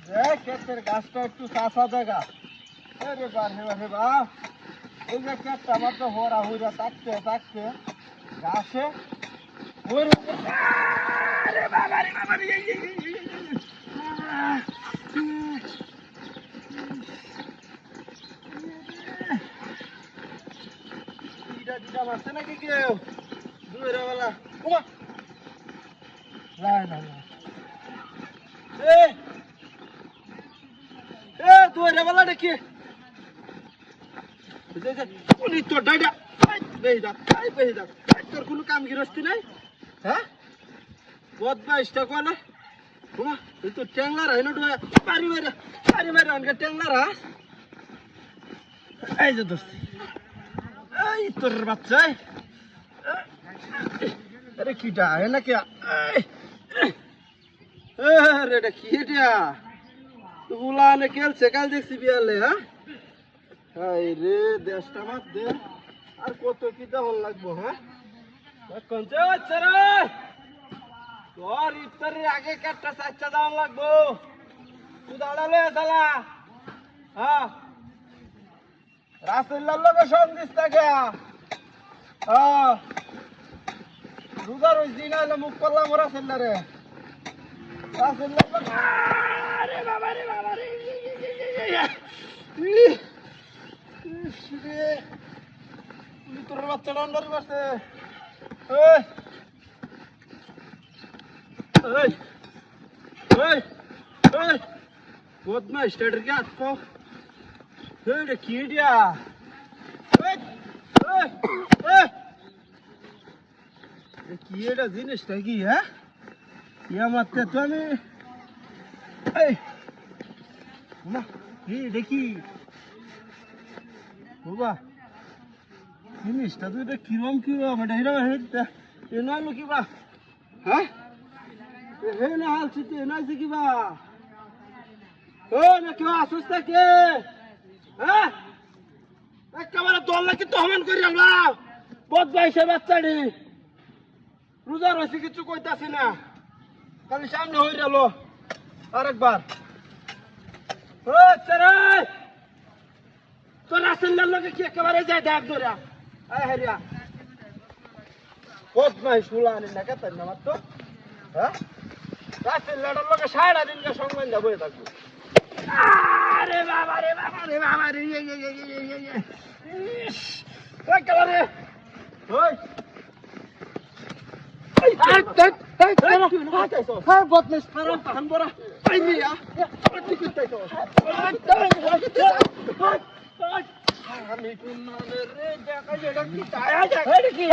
দেখ ক্ষেতের গাছটা একটু চাষা জায়গা। আরে বাহ রে বাহ, এই যে ক্ষেতটা আমার তো হরা হইরা থাকতে থাকতে গাছে আরে বাবা রে বাবা রে দিদা দিদা মারছে নাকি কেউ দূরে বেলা ওমা না না এ এ দূরে বেলা নাকি উনি তো ডাইডা বেহিদা বেহিদা তোর কোনো কাম গিরস্তি নাই হ্যাঁ বদমাইশটা কোনে ওমা এই তো ট্যাংলার হয় না ডুয়া পারি মারে অনকে ট্যাংলার হাস এই যে দোস্তি এই তোর বাচ্চা আরে কিটা है ना क्या अरे এটা কি এটা উলানে খেলছে কাল দেখছি বিয়ালে হ্যাঁ হাই রে দেশটা মাত দে আর কত কি দাম লাগবো হ্যাঁ কোন যাচ্ছে রে তোর ইফতারের আগে কাটটা চারটা দাম লাগবো তুই দাঁড়ালে শালা হ্যাঁ রাসেল্লার লগে সন্দিস থাকে হ্যাঁ রোজার ওই দিন আইলে মুখ করলাম রাসেল্লা রে রাসেল্লার লগে আরে বাবা রে তোর বাচ্চাটা অন্ডার বসে বদমাইশ স্টার্টার কে হাত পাও এটা কি দিয়া কি এটা জিনিসটা কি হ্যাঁ ইয়া মারতে তো আমি দেখি বাবা জিনিসটা তো এটা কিরম এটা হিরম এ নয় কিবা হ্যাঁ হে না হালছি তো এ নয় কিবা ও না কেউ আসুস কে হ্যাঁ একেবারে দল নাকি তহমান করি আমরা বদমাইশে বাচ্চাটি রোজা রয়েছে কিছু কইতাছি না খালি সামনে হয়ে গেল আরেকবার তোর রাসেল্লার লোকে কি একেবারে যায় দেখ ধরা হেরিয়া বদমাইশ উলানি না কেতার না মাত্র হ্যাঁ রাসেল্লাটার লোকে সারাদিন সঙ্গে বয়ে থাকবো আরে বাবা রে একেবারে বদমাইশ খারাপ খান বড়া আমি রে দেখা যেটা কি তায়া যায় কি